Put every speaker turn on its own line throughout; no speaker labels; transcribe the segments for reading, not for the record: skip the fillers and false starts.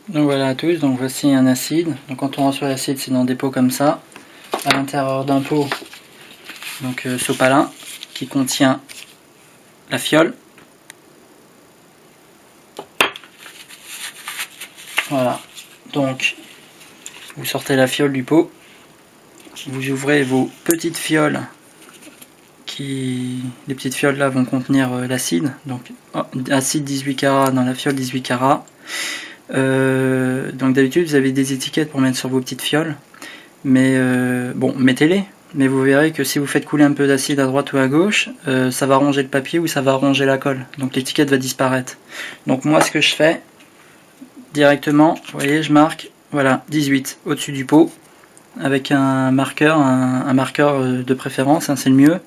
Donc voilà à tous, donc voici un acide. Donc quand on reçoit l'acide, c'est dans des pots comme ça. À l'intérieur d'un pot, donc sopalin, qui contient la fiole. Voilà, donc vous sortez la fiole du pot, vous ouvrez vos petites fioles, les petites fioles là vont contenir l'acide, donc acide 18 carats dans la fiole 18 carats. Donc d'habitude vous avez des étiquettes pour mettre sur vos petites fioles, mais bon, mettez-les, mais vous verrez que si vous faites couler un peu d'acide à droite ou à gauche, ça va ronger le papier ou ça va ronger la colle, donc l'étiquette va disparaître. Donc moi ce que je fais directement, vous voyez, je marque, voilà, 18 au-dessus du pot, avec un marqueur, un marqueur de préférence, hein, c'est le mieux.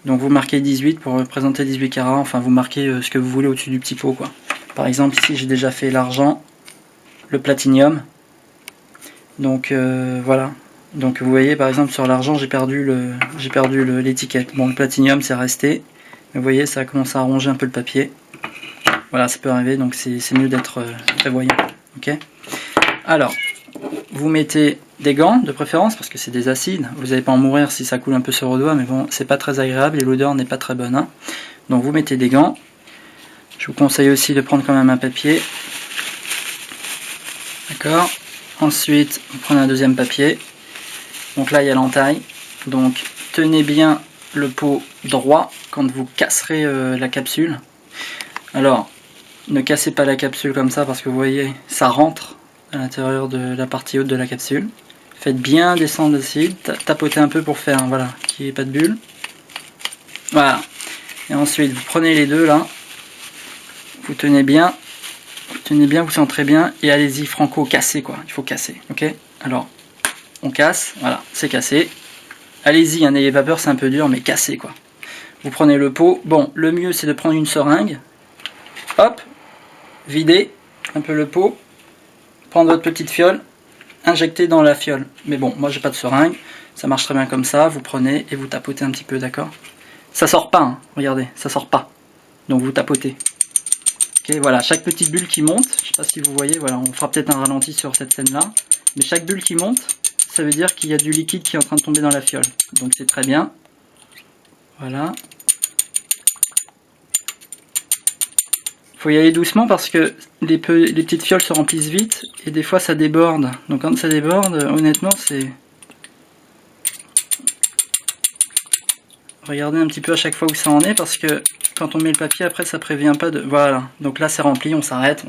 Donc vous marquez 18 pour représenter 18 carats, enfin vous marquez ce que vous voulez au-dessus du petit pot, quoi. Par exemple ici j'ai déjà fait l'argent, le platinium, donc voilà. Donc vous voyez par exemple sur l'argent j'ai perdu l'étiquette. Bon, le platinium c'est resté, mais vous voyez ça a commencé à ronger un peu le papier. Voilà, ça peut arriver, donc c'est mieux d'être prévoyant. Ok. Alors, vous mettez des gants de préférence parce que c'est des acides. Vous n'allez pas en mourir si ça coule un peu sur vos doigts, mais bon, c'est pas très agréable et l'odeur n'est pas très bonne. Hein. Donc vous mettez des gants. Je vous conseille aussi de prendre quand même un papier. D'accord. Ensuite, vous prenez un deuxième papier. Donc là, il y a l'entaille. Donc tenez bien le pot droit quand vous casserez la capsule. Alors, ne cassez pas la capsule comme ça parce que vous voyez, ça rentre à l'intérieur de la partie haute de la capsule. Faites bien descendre l'acide, tapotez un peu pour faire, voilà, qu'il n'y ait pas de bulle. Voilà. Et ensuite, vous prenez les deux là, vous tenez bien, vous centrez bien, et allez-y franco, cassez quoi, il faut casser, ok. Alors, on casse, voilà, c'est cassé. Allez-y, n'ayez pas peur, c'est un peu dur, mais cassez quoi. Vous prenez le pot, bon, le mieux c'est de prendre une seringue, hop, videz un peu le pot, prendre votre petite fiole, injecter dans la fiole. Mais bon, moi j'ai pas de seringue, ça marche très bien comme ça, vous prenez et vous tapotez un petit peu, d'accord? Ça sort pas, hein, regardez, ça sort pas. Donc vous tapotez. Ok, voilà, chaque petite bulle qui monte, je sais pas si vous voyez, voilà, on fera peut-être un ralenti sur cette scène là, mais chaque bulle qui monte, ça veut dire qu'il y a du liquide qui est en train de tomber dans la fiole. Donc c'est très bien. Voilà. Faut y aller doucement parce que les petites fioles se remplissent vite et des fois ça déborde. Donc quand ça déborde, honnêtement c'est... Regardez un petit peu à chaque fois où ça en est parce que quand on met le papier après ça prévient pas de... Voilà, donc là c'est rempli, on s'arrête,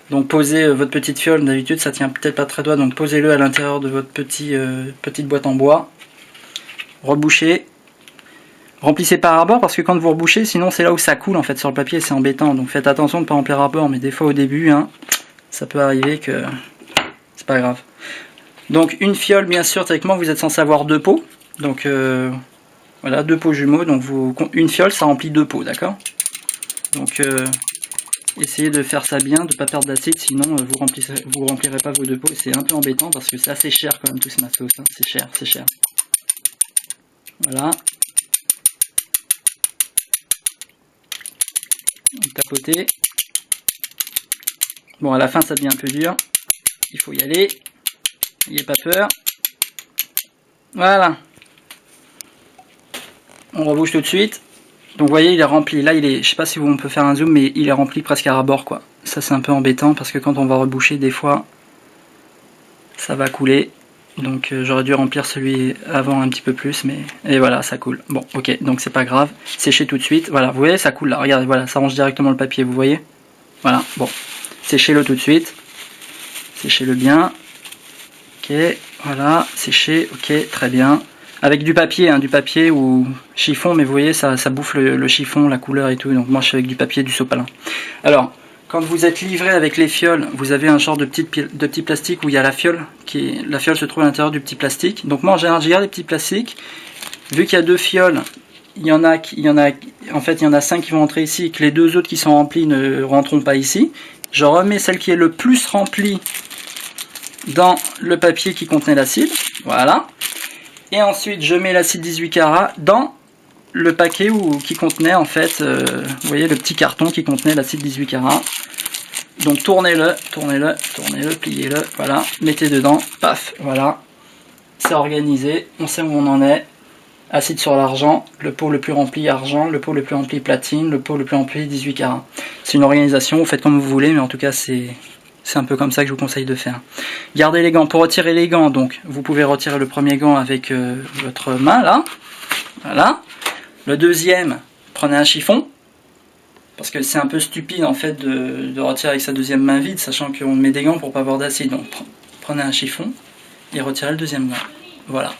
Donc posez votre petite fiole, d'habitude ça tient peut-être pas très droit, donc posez-le à l'intérieur de votre petite boîte en bois. Rebouchez. Remplissez par à bord parce que quand vous rebouchez, sinon c'est là où ça coule en fait sur le papier, c'est embêtant. Donc faites attention de ne pas remplir à bord, mais des fois au début, hein, ça peut arriver que c'est pas grave. Donc une fiole, bien sûr, théoriquement vous êtes censé avoir deux pots. Donc voilà, deux pots jumeaux. Donc une fiole, ça remplit deux pots, d'accord? Donc essayez de faire ça bien, de ne pas perdre d'acide, sinon vous remplirez pas vos deux pots. C'est un peu embêtant parce que c'est assez cher quand même tout ce matos, hein. C'est cher, c'est cher. Voilà. Tapoter. Bon, à la fin ça devient un peu dur. Il faut y aller. N'ayez pas peur. Voilà. On rebouche tout de suite. Donc vous voyez, il est rempli. Là, je sais pas si on peut faire un zoom, mais il est rempli presque à ras-bord, quoi. Ça, c'est un peu embêtant parce que quand on va reboucher, des fois, ça va couler. Donc j'aurais dû remplir celui avant un petit peu plus, mais... Et voilà, ça coule. Bon, ok, donc c'est pas grave. Séchez tout de suite. Voilà, vous voyez, ça coule là. Regardez, voilà, ça range directement le papier, vous voyez? Voilà, bon. Séchez-le tout de suite. Séchez-le bien. Ok, voilà, séchez, ok, très bien. Avec du papier, hein, du papier ou chiffon, mais vous voyez, ça bouffe le chiffon, la couleur et tout. Donc moi je suis avec du papier, du sopalin. Alors, quand vous êtes livré avec les fioles, vous avez un genre de petit plastique où il y a la fiole. La fiole se trouve à l'intérieur du petit plastique. Donc moi en général, je garde les petits plastiques. Vu qu'il y a deux fioles, il y en a 5 qui vont entrer ici et que les deux autres qui sont remplis ne rentreront pas ici. Je remets celle qui est le plus remplie dans le papier qui contenait l'acide. Voilà. Et ensuite, je mets l'acide 18 carats dans le paquet qui contenait, en fait, vous voyez, le petit carton qui contenait l'acide 18 carats. Donc tournez-le, tournez-le, tournez-le, pliez-le, voilà, mettez dedans, paf, voilà. C'est organisé, on sait où on en est. Acide sur l'argent, le pot le plus rempli argent, le pot le plus rempli platine, le pot le plus rempli 18 carats. C'est une organisation, vous faites comme vous voulez, mais en tout cas c'est un peu comme ça que je vous conseille de faire. Gardez les gants. Pour retirer les gants, donc vous pouvez retirer le premier gant avec votre main là, voilà. Le deuxième, prenez un chiffon, parce que c'est un peu stupide en fait de retirer avec sa deuxième main vide, sachant qu'on met des gants pour pas avoir d'acide. Donc prenez un chiffon et retirez le deuxième gant. Voilà.